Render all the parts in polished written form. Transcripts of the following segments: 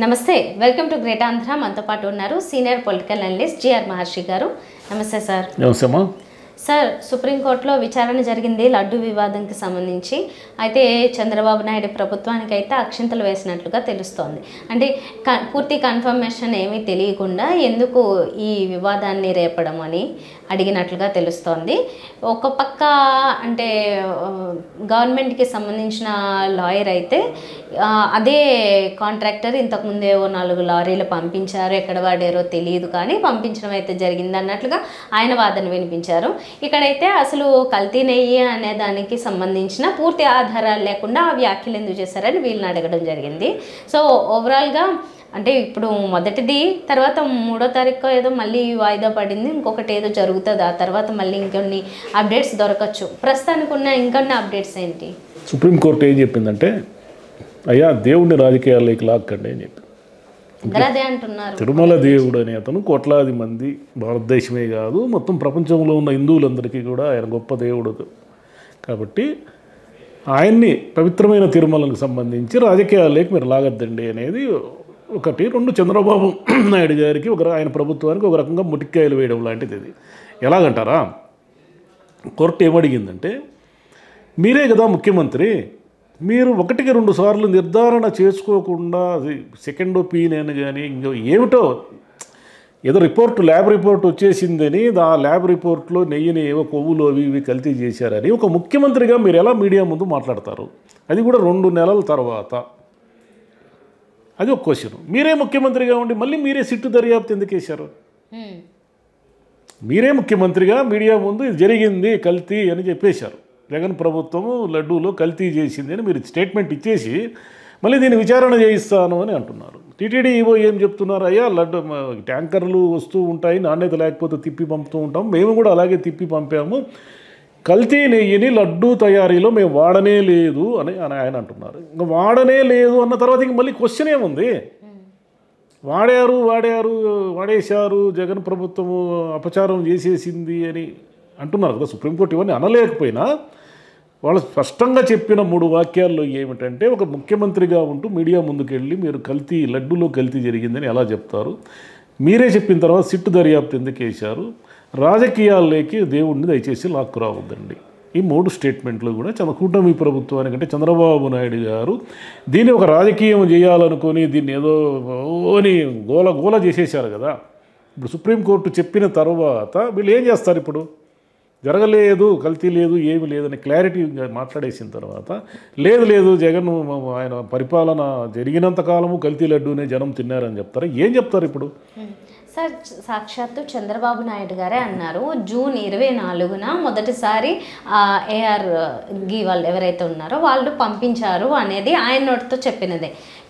నమస్తే, welcome to great Andhra. మనతో పాటు ఉన్నారు సీనియర్ పొలిటికల్ అనలిస్ట్ జిఆర్ మహర్షి గారు. నమస్తే సార్. నమస్తే అమ్మా. సార్, సుప్రీంకోర్టులో విచారణ జరిగింది లడ్డు వివాదంకి సంబంధించి. అయితే చంద్రబాబు నాయుడు ప్రభుత్వానికి అయితే అక్షింతలు వేసినట్లుగా తెలుస్తోంది. అంటే పూర్తి కన్ఫర్మేషన్ ఏమీ తెలియకుండా ఎందుకు ఈ వివాదాన్ని రేపడం అని అడిగినట్లుగా తెలుస్తోంది. ఒక పక్క అంటే గవర్నమెంట్కి సంబంధించిన లాయర్ అయితే అదే కాంట్రాక్టర్ ఇంతకుముందే 4 లారీలు పంపించారు, ఎక్కడ వాడారో తెలియదు కానీ పంపించడం అయితే జరిగింది అన్నట్లుగా ఆయన వాదన వినిపించారు. ఇక్కడైతే అసలు కల్తీ నెయ్యి అనే దానికి సంబంధించిన పూర్తి ఆధారాలు లేకుండా ఆ వ్యాఖ్యలు ఎందుకు చేశారని వీళ్ళని అడగడం జరిగింది. సో ఓవరాల్గా అంటే ఇప్పుడు మొదటిది, తర్వాత 3వ తారీఖు ఏదో మళ్ళీ వాయిదా పడింది, ఇంకొకటి ఏదో జరుగుతుంది, ఆ తర్వాత మళ్ళీ ఇంకొన్ని అప్డేట్స్ దొరకచ్చు. ప్రస్తుతానికి ఉన్న ఇంకొన్ని అప్డేట్స్ ఏంటి? సుప్రీంకోర్టు ఏం చెప్పిందంటే, అయ్యా దేవుడిని రాజకీయాల్లోకి లాక్కండి అని చెప్పింది. అదే అంటున్నారు. తిరుమల దేవుడు అనే అతను కోట్లాది మంది, భారతదేశమే కాదు మొత్తం ప్రపంచంలో ఉన్న హిందువులందరికీ కూడా ఆయన గొప్ప దేవుడు కాబట్టి ఆయన్ని పవిత్రమైన తిరుమలకు సంబంధించి రాజకీయాల్లోకి మీరు లాగద్దండి అనేది ఒకటి. 2, చంద్రబాబు నాయుడు గారికి ఆయన ప్రభుత్వానికి ఒక రకంగా ముటిక్కాయలు వేయడం లాంటిది. ఇది ఎలాగంటారా, కోర్టు ఏమడిగిందంటే, మీరే కదా ముఖ్యమంత్రి, మీరు 1-2 సార్లు నిర్ధారణ చేసుకోకుండా సెకండ్ ఒపీనియన్ కానీ ఇంకో ఏమిటో ఏదో రిపోర్టు, ల్యాబ్ రిపోర్ట్ వచ్చేసిందని ఆ ల్యాబ్ రిపోర్ట్లో నెయ్యిని ఏవో కొవ్వులు అవి ఇవి కల్తీ చేశారని ఒక ముఖ్యమంత్రిగా మీరు ఎలా మీడియా ముందు మాట్లాడతారు? అది కూడా 2 నెలల తర్వాత. అది ఒక క్వశ్చన్. మీరే ముఖ్యమంత్రిగా ఉండి మళ్ళీ మీరే సిట్టు దర్యాప్తు ఎందుకు వేశారు? మీరే ముఖ్యమంత్రిగా మీడియా ముందు ఇది జరిగింది కల్తీ అని చెప్పేశారు. జగన్ ప్రభుత్వము లడ్డూలో కల్తీ చేసింది అని మీరు స్టేట్మెంట్ ఇచ్చేసి మళ్ళీ దీన్ని విచారణ చేయిస్తాను అని అంటున్నారు. టీటీడీ ఈవో ఏం చెప్తున్నారు? అయ్యా లడ్డు ట్యాంకర్లు వస్తూ ఉంటాయి, నాణ్యత లేకపోతే తిప్పి పంపుతూ ఉంటాం, మేము కూడా అలాగే తిప్పి పంపాము, కల్తీ నెయ్యిని లడ్డూ తయారీలో మేము వాడనే లేదు అని ఆయన అంటున్నారు. ఇంకా వాడనే లేదు అన్న తర్వాత ఇంక మళ్ళీ క్వశ్చన్ ఏముంది? వాడేశారు, జగన్ ప్రభుత్వము అపచారం చేసేసింది అని అంటున్నారు కదా. సుప్రీంకోర్టు ఇవన్నీ అనలేకపోయినా వాళ్ళు స్పష్టంగా చెప్పిన 3 వాక్యాల్లో ఏమిటంటే, ఒక ముఖ్యమంత్రిగా ఉంటూ మీడియా ముందుకెళ్ళి మీరు లడ్డూలో కల్తీ జరిగిందని ఎలా చెప్తారు? మీరే చెప్పిన తర్వాత సిట్టు దర్యాప్తు ఎందుకు వేశారు? రాజకీయాల్లోకి దేవుడిని దయచేసి లాక్కు రావద్దండి. ఈ 3 స్టేట్మెంట్లు కూడా కూటమి ప్రభుత్వానికంటే చంద్రబాబు నాయుడు గారు దీన్ని ఒక రాజకీయం చేయాలనుకొని దీన్ని ఏదో గోల చేసేశారు కదా. ఇప్పుడు సుప్రీంకోర్టు చెప్పిన తర్వాత వీళ్ళు ఏం చేస్తారు? ఇప్పుడు జరగలేదు, కల్తీ లేదు, ఏమి లేదని క్లారిటీగా మాట్లాడేసిన తర్వాత లేదు జగన్ ఆయన పరిపాలన జరిగినంత కాలము కల్తీ లడ్డూనే జనం తిన్నారని చెప్తారు. ఏం చెప్తారు ఇప్పుడు? సార్, సాక్షాత్తు చంద్రబాబు నాయుడు గారే అన్నారు జూన్ 24న మొదటిసారి ఏఆర్ గి వాళ్ళు ఎవరైతే ఉన్నారో వాళ్ళు పంపించారు అనేది ఆయన నోటితో చెప్పినదే.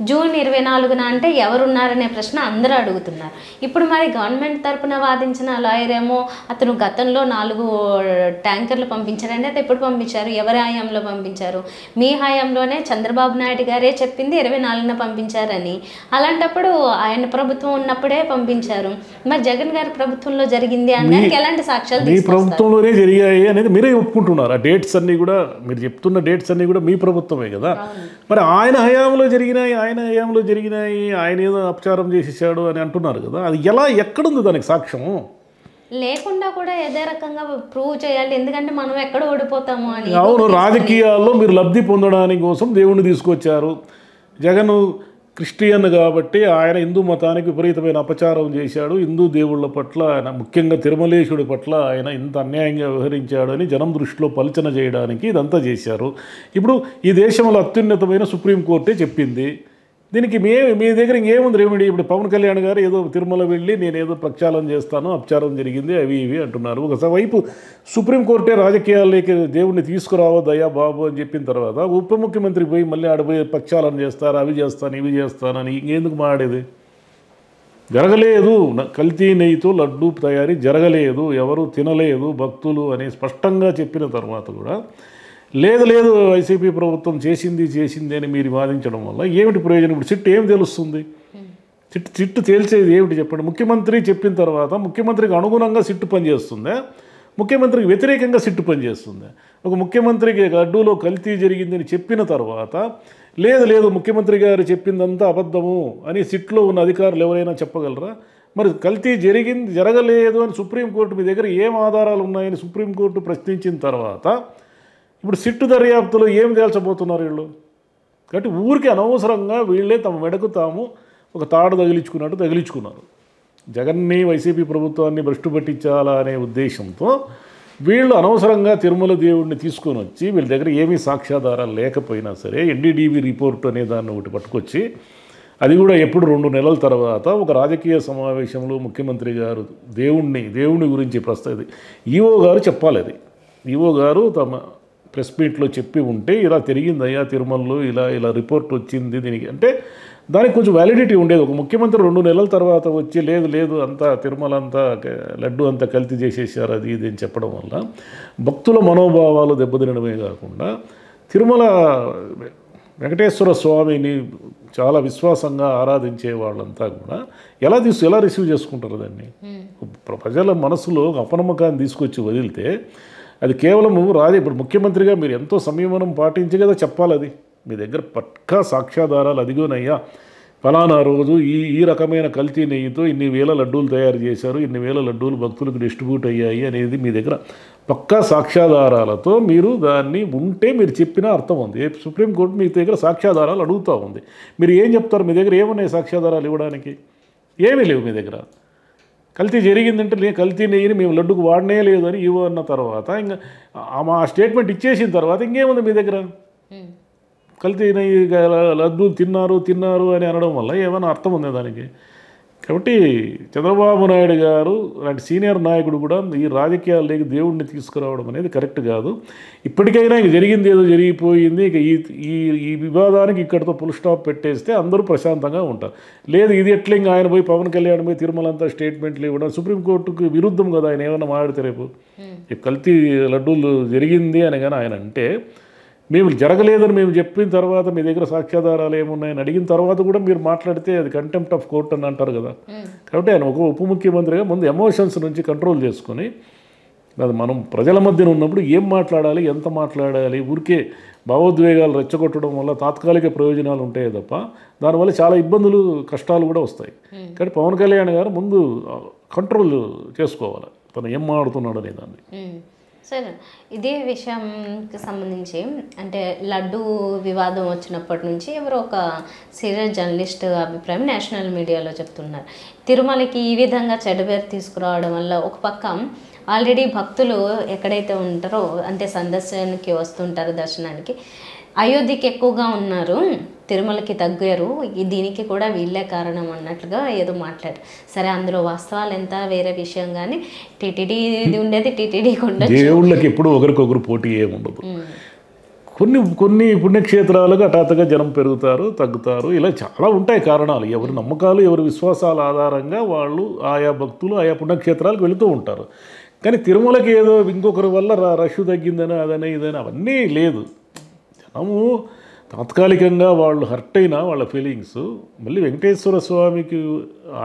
జూన్ 24న అంటే ఎవరున్నారనే ప్రశ్న అందరూ అడుగుతున్నారు. ఇప్పుడు మరి గవర్నమెంట్ తరపున వాదించిన లాయర్ ఏమో అతను గతంలో 4 ట్యాంకర్లు పంపించారండి, అది ఎప్పుడు పంపించారు, ఎవరి హయాంలో పంపించారు? మీ హయాంలోనే చంద్రబాబు నాయుడు గారే చెప్పింది 24న పంపించారని. అలాంటప్పుడు ఆయన ప్రభుత్వం ఉన్నప్పుడే పంపించారు, మరి జగన్ గారి ప్రభుత్వంలో జరిగింది అనడానికి ఎలాంటి సాక్ష్యాలు? మీ ప్రభుత్వంలోనే జరిగాయి అనేది మీరే ఒప్పుకుంటున్నారు. ఆ డేట్స్ అన్నీ కూడా మీరు చెప్తున్న డేట్స్ అన్నీ కూడా మీ ప్రభుత్వమే కదా. మరి ఆయన హయాంలో జరిగినాయి, ఆయన ఏదో అపచారం చేసేసాడు అని అంటున్నారు కదా. అది ఎక్కడుంది దానికి సాక్ష్యము? లేకుండా కూడా ఏదే రకంగా ప్రూవ్ చేయాలి, ఎందుకంటే మనం ఎక్కడ ఓడిపోతాము అని. అవును, రాజకీయాల్లో మీరు లబ్ధి పొందడానికి కోసం దేవుణ్ణి తీసుకొచ్చారు. జగన్ క్రిస్టియన్ కాబట్టి ఆయన హిందూ మతానికి విపరీతమైన అపచారం చేశాడు, హిందూ దేవుళ్ళ పట్ల ఆయన ముఖ్యంగా తిరుమలేశుడి పట్ల ఆయన ఇంత అన్యాయంగా వ్యవహరించాడు అని జనం దృష్టిలో పలచన చేయడానికి ఇదంతా చేశారు. ఇప్పుడు ఈ దేశంలో అత్యున్నతమైన సుప్రీంకోర్టే చెప్పింది. దీనికి మీ దగ్గర ఇంకేముంది రెమెడీ? ఇప్పుడు పవన్ కళ్యాణ్ గారు ఏదో తిరుమల వెళ్ళి నేనేదో ప్రక్షాళన చేస్తాను, అపచారం జరిగింది అవి ఇవి అంటున్నారు. ఒకవైపు సుప్రీంకోర్టే రాజకీయాల్లోకి దేవుడిని తీసుకురావద్దయ్యా బాబు అని చెప్పిన తర్వాత ఉప ముఖ్యమంత్రి పోయి మళ్ళీ ఆడపోయి ప్రక్షాళన చేస్తారు, అవి చేస్తాను ఇవి చేస్తానని ఇంకెందుకు మాడేది? జరగలేదు, కల్తీ నెయ్యితో లడ్డూ తయారీ జరగలేదు, ఎవరు తినలేదు భక్తులు అని స్పష్టంగా చెప్పిన తర్వాత కూడా లేదు వైసీపీ ప్రభుత్వం చేసింది అని మీరు వాదించడం వల్ల ఏమిటి ప్రయోజనం? ఇప్పుడు సిట్టు ఏం తెలుస్తుంది? సిట్టు తేల్చేది ఏమిటి చెప్పండి? ముఖ్యమంత్రి చెప్పిన తర్వాత ముఖ్యమంత్రికి అనుగుణంగా సిట్టు పనిచేస్తుందా, ముఖ్యమంత్రికి వ్యతిరేకంగా సిట్టు పనిచేస్తుందా? ఒక ముఖ్యమంత్రికి లడ్డూలో కల్తీ జరిగిందని చెప్పిన తర్వాత లేదు ముఖ్యమంత్రి గారు చెప్పిందంతా అబద్ధము అని సిట్లో ఉన్న అధికారులు ఎవరైనా చెప్పగలరా? మరి కల్తీ జరగలేదు అని సుప్రీంకోర్టు మీ దగ్గర ఏం ఆధారాలు ఉన్నాయని సుప్రీంకోర్టు ప్రశ్నించిన తర్వాత ఇప్పుడు సిట్టు దర్యాప్తులో ఏం తేల్చబోతున్నారు వీళ్ళు? కాబట్టి ఊరికి అనవసరంగా వీళ్ళే తమ మెడకు తాము ఒక తాడు తగిలించుకున్నారు. జగన్ని వైసీపీ ప్రభుత్వాన్ని భ్రష్టు పట్టించాలా అనే ఉద్దేశంతో వీళ్ళు అనవసరంగా తిరుమల దేవుడిని తీసుకొని వచ్చి వీళ్ళ దగ్గర ఏమీ సాక్ష్యాధారాలు లేకపోయినా సరే ఎన్డీడీబీ రిపోర్ట్ అనే దాన్ని ఒకటి పట్టుకొచ్చి అది కూడా ఎప్పుడు 2 నెలల తర్వాత ఒక రాజకీయ సమావేశంలో ముఖ్యమంత్రి గారు దేవుని గురించి ఈవో గారు చెప్పాలి. అది ఈవో గారు తమ ప్రెస్ మీట్లో చెప్పి ఉంటే ఇలా తిరిగిందయ్యా తిరుమలలో ఇలా రిపోర్ట్ వచ్చింది దీనికి అంటే దానికి కొంచెం వ్యాలిడిటీ ఉండేది. ఒక ముఖ్యమంత్రి 2 నెలల తర్వాత వచ్చి లేదు అంతా తిరుమల అంతా లడ్డు అంతా కల్తీ చేసేసారు అది ఇది అని చెప్పడం వల్ల భక్తుల మనోభావాలు దెబ్బతినడమే కాకుండా తిరుమల వెంకటేశ్వర స్వామిని చాలా విశ్వాసంగా ఆరాధించే వాళ్ళంతా కూడా ఎలా రిసీవ్ చేసుకుంటారు దాన్ని? ప్రజల మనసులో అపనమ్మకాన్ని తీసుకొచ్చి వదిలితే అది కేవలం ఇప్పుడు ముఖ్యమంత్రిగా మీరు ఎంతో సంయమనం పాటించి కదా చెప్పాలి. అది మీ దగ్గర పక్కా సాక్ష్యాధారాలు అదిగోనయ్యా ఫలానా రోజు ఈ రకమైన కల్తీ నెయ్యితో ఇన్ని వేల లడ్డూలు తయారు చేశారు, ఇన్ని వేల లడ్డూలు భక్తులకు డిస్ట్రిబ్యూట్ అయ్యాయి అనేది మీ దగ్గర పక్కా సాక్ష్యాధారాలతో మీరు దాన్ని ఉంటే మీరు చెప్పినా అర్థం ఉంది. సుప్రీంకోర్టు మీ దగ్గర సాక్ష్యాధారాలు అడుగుతూ ఉంది. మీరు ఏం చెప్తారు? మీ దగ్గర ఏమున్నాయి సాక్ష్యాధారాలు ఇవ్వడానికి? ఏమీ లేవు మీ దగ్గర. కల్తీ జరిగిందంటే కల్తీ నెయ్యిని మేము లడ్డుకు వాడనే లేదు అని ఇవ్వ అన్న తర్వాత ఇంకా ఆ స్టేట్మెంట్ ఇచ్చేసిన తర్వాత ఇంకేముంది మీ దగ్గర? కల్తీ నెయ్యి లడ్డూలు తిన్నారు అని అనడం వల్ల ఏమైనా అర్థం ఉంది దానికి? కాబట్టి చంద్రబాబు నాయుడు గారు లాంటి సీనియర్ నాయకుడు కూడా ఈ రాజకీయాల్లోకి దేవుడిని తీసుకురావడం అనేది కరెక్ట్ కాదు. ఇప్పటికైనా ఇక జరిగింది ఏదో జరిగిపోయింది, ఇక ఈ వివాదానికి ఇక్కడితో ఫుల్ స్టాప్ పెట్టేస్తే అందరూ ప్రశాంతంగా ఉంటారు. లేదు ఇది ఎట్లా ఇంకా ఆయన పోయి పవన్ కళ్యాణ్ పోయి తిరుమల అంతా స్టేట్మెంట్లు ఇవ్వడం సుప్రీంకోర్టుకు విరుద్ధం కదా. ఆయన ఏమైనా మాట్లాడితే రేపు కల్తీ లడ్డూలు జరిగింది అని కానీ ఆయన అంటే మేము జరగలేదని మేము చెప్పిన తర్వాత మీ దగ్గర సాక్ష్యాధారాలు ఏమున్నాయని అడిగిన తర్వాత కూడా మీరు మాట్లాడితే అది కంటెంప్ట్ ఆఫ్ కోర్ట్ అని అంటారు కదా. కాబట్టి ఆయన ఒక ఉప ముఖ్యమంత్రిగా ముందు ఎమోషన్స్ నుంచి కంట్రోల్ చేసుకొని అది మనం ప్రజల మధ్యన ఉన్నప్పుడు ఏం మాట్లాడాలి, ఎంత మాట్లాడాలి, ఊరికే భావోద్వేగాలు రెచ్చగొట్టడం వల్ల తాత్కాలిక ప్రయోజనాలు ఉంటాయి తప్ప దానివల్ల చాలా ఇబ్బందులు కష్టాలు కూడా వస్తాయి. కానీ పవన్ కళ్యాణ్ గారు ముందు కంట్రోల్ చేసుకోవాలి తను ఏం మాట్లాడుతున్నాడు అనే దాన్ని. సార్ ఇదే విషయంకి సంబంధించి అంటే లడ్డు వివాదం వచ్చినప్పటి నుంచి ఎవరో ఒక సీనియర్ జర్నలిస్ట్ అభిప్రాయం నేషనల్ మీడియాలో చెప్తున్నారు. తిరుమలకి ఈ విధంగా చెడ్డపేరు తీసుకురావడం వల్ల ఒక పక్క ఆల్రెడీ భక్తులు ఎక్కడైతే ఉంటారో అంటే సందర్శనకి వస్తుంటారో దర్శనానికి అయోధ్యకి ఎక్కువగా ఉన్నారు, తిరుమలకి తగ్గారు, దీనికి కూడా వీళ్ళే కారణం అన్నట్లుగా ఏదో మాట్లాడారు. సరే అందులో వాస్తవాలు ఎంత వేరే విషయం, కానీ టీటీడీ ఇది ఉండేది టీటీడీకి ఉండదు. దేవుళ్ళకి ఎప్పుడు ఒకరికొకరు పోటీ ఏముండదు. కొన్ని పుణ్యక్షేత్రాలకు హఠాత్తుగా జనం పెరుగుతారు, తగ్గుతారు, ఇలా చాలా ఉంటాయి కారణాలు. ఎవరి నమ్మకాలు ఎవరి విశ్వాసాల ఆధారంగా వాళ్ళు ఆయా భక్తులు ఆయా పుణ్యక్షేత్రాలకు వెళుతూ ఉంటారు. కానీ తిరుమలకి ఏదో ఇంకొకరి వల్ల రష్ తగ్గిందని అదని ఇదని అవన్నీ లేదు. జనము తాత్కాలికంగా వాళ్ళు హర్ట్ అయినా వాళ్ళ ఫీలింగ్స్ మళ్ళీ వెంకటేశ్వర స్వామికి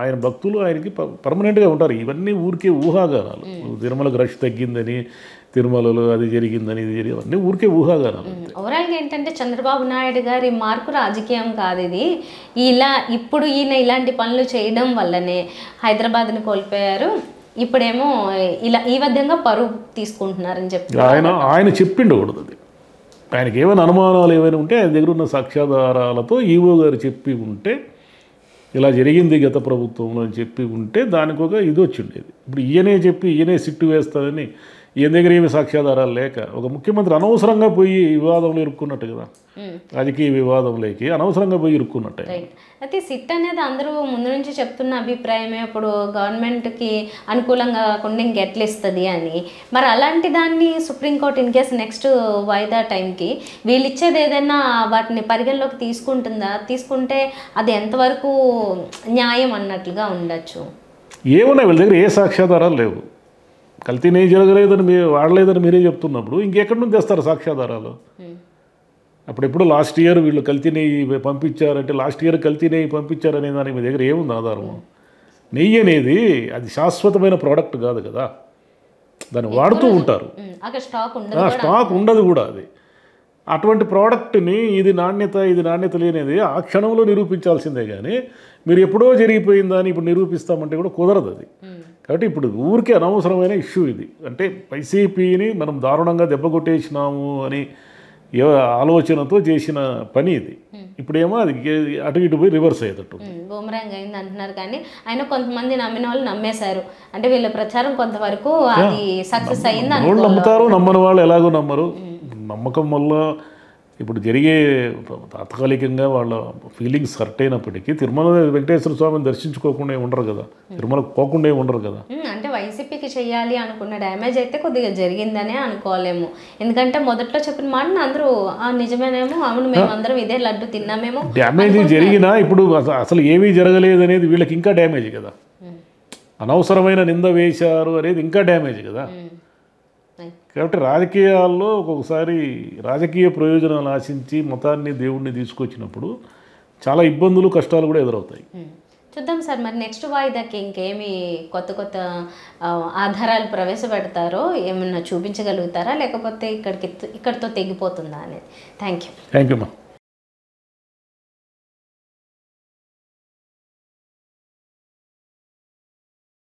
ఆయన భక్తులు ఆయనకి పర్మనెంట్గా ఉంటారు. ఇవన్నీ ఊరికే ఊహాగానాలు. తిరుమలకు రష్ తగ్గిందని, తిరుమలలో అది జరిగిందని ఇది జరిగింది, అన్నీ ఊరికే ఊహాగానాలు. ఓవరాల్గా ఏంటంటే చంద్రబాబు నాయుడు గారి మార్పు రాజకీయం కాదు ఇది. ఇప్పుడు ఈయన ఇలాంటి పనులు చేయడం వల్లనే హైదరాబాద్ని కోల్పోయారు. ఇప్పుడేమో ఈ విధంగా పరువు తీసుకుంటున్నారని చెప్పి ఆయన చెప్పిండు కూడదు. అది ఆయనకి ఏమైనా అనుమానాలు ఏమైనా ఉంటే ఆయన దగ్గర ఉన్న సాక్ష్యాధారాలతో ఈవో గారు చెప్పి ఉంటే ఇలా జరిగింది గత ప్రభుత్వంలో అని చెప్పి ఉంటే దానికి ఒక ఇది వచ్చిండేది. ఇప్పుడు ఈయనే సిట్టు వేస్తారని ఈయన దగ్గర ఏమి సాక్ష్యాధారాలు లేక ఒక ముఖ్యమంత్రి అనవసరంగా పోయి వివాదంలో ఇరుక్కున్నట్టు కదా, రాజకీయ వివాదంలోకి అనవసరంగా పోయి ఇరుక్కున్నట్టు. అయితే సిట్ అనేది అందరూ ముందు నుంచి చెప్తున్న అభిప్రాయమే, ఇప్పుడు గవర్నమెంట్కి అనుకూలంగా కాకుండా ఇంకెట్లా ఇస్తుంది అని. మరి అలాంటి దాన్ని సుప్రీంకోర్టు ఇన్ కేసు నెక్స్ట్ వాయిదా టైంకి వీళ్ళు ఇచ్చేది ఏదైనా వాటిని పరిగణలోకి తీసుకుంటే అది ఎంతవరకు న్యాయం అన్నట్లుగా ఉండొచ్చు? ఏమున్నాయి వీళ్ళ దగ్గర ఏ సాక్ష్యాధారాలు లేవు. కల్తీ నెయ్యి జరగలేదని వాడలేదని మీరే చెప్తున్నప్పుడు ఇంకెక్కడి నుంచి తెస్తారు సాక్ష్యాధారాలు? అప్పుడెప్పుడు లాస్ట్ ఇయర్ వీళ్ళు కల్తీ నెయ్యి పంపించారంటే లాస్ట్ ఇయర్ కల్తీ నెయ్యి పంపించారనే దానికి మీ దగ్గర ఏముంది ఆధారము? నెయ్యి అనేది అది శాశ్వతమైన ప్రోడక్ట్ కాదు కదా. దాన్ని వాడుతూ ఉంటారు. అక్కడ స్టాక్ ఉండదు, స్టాక్ ఉండదు కూడా. అది అటువంటి ప్రోడక్ట్ని ఇది నాణ్యత లేనిది ఆ క్షణంలో నిరూపించాల్సిందే కానీ మీరు ఎప్పుడో జరిగిపోయిందని ఇప్పుడు నిరూపిస్తామంటే కూడా కుదరదు అది. కాబట్టి ఇప్పుడు ఊరికే అనవసరమైన ఇష్యూ ఇది. అంటే వైసీపీని మనం దారుణంగా దెబ్బ కొట్టేసినాము అని ఆలోచనతో చేసిన పని ఇది. ఇప్పుడేమో అది అటు ఇటు పోయి రివర్స్ అయ్యేటట్టు బూమరాంగ్ అయింది అంటున్నారు. కానీ ఆయన కొంతమంది నమ్మిన వాళ్ళు నమ్మేశారు. అంటే వీళ్ళ ప్రచారం కొంతవరకు అది సక్సెస్ అయింది. వాళ్ళు నమ్ముతారు, నమ్మని వాళ్ళు ఎలాగో నమ్మరు. నమ్మకం వల్ల ఇప్పుడు జరిగే తాత్కాలికంగా వాళ్ళ ఫీలింగ్స్ హర్ట్ అయినప్పటికీ తిరుమల వెంకటేశ్వర స్వామిని దర్శించుకోకుండా ఉండరు కదా, తిరుమలకు పోకుండా ఉండరు కదా. అంటే వైసీపీకి చేయాలి అనుకున్న డ్యామేజ్ అయితే కొద్దిగా జరిగిందనే అనుకోవాలేమో. ఎందుకంటే మొదట్లో చెప్పిన మాటను అందరూ నిజమేనేమో, అవును మేము అందరం ఇదే లడ్డు తిన్నామేమో. డ్యామేజ్ జరిగినా ఇప్పుడు అసలు ఏమీ జరగలేదు అనేది వీళ్ళకి ఇంకా డ్యామేజ్ కదా. అనవసరమైన నింద వేశారు అనేది ఇంకా డ్యామేజ్ కదా. కాబట్టి రాజకీయాల్లో ఒక్కొక్కసారి రాజకీయ ప్రయోజనాలు ఆశించి మతాన్ని దేవుడిని తీసుకొచ్చినప్పుడు చాలా ఇబ్బందులు కష్టాలు కూడా ఎదురవుతాయి. చూద్దాం సార్, మరి నెక్స్ట్ వాయిదాకి ఇంకేమి కొత్త ఆధారాలు ప్రవేశపెడతారో ఏమన్నా చూపించగలుగుతారా, లేకపోతే ఇక్కడితో తెగిపోతుందా అనేది? Thank you. థ్యాంక్ యూ అమ్మా.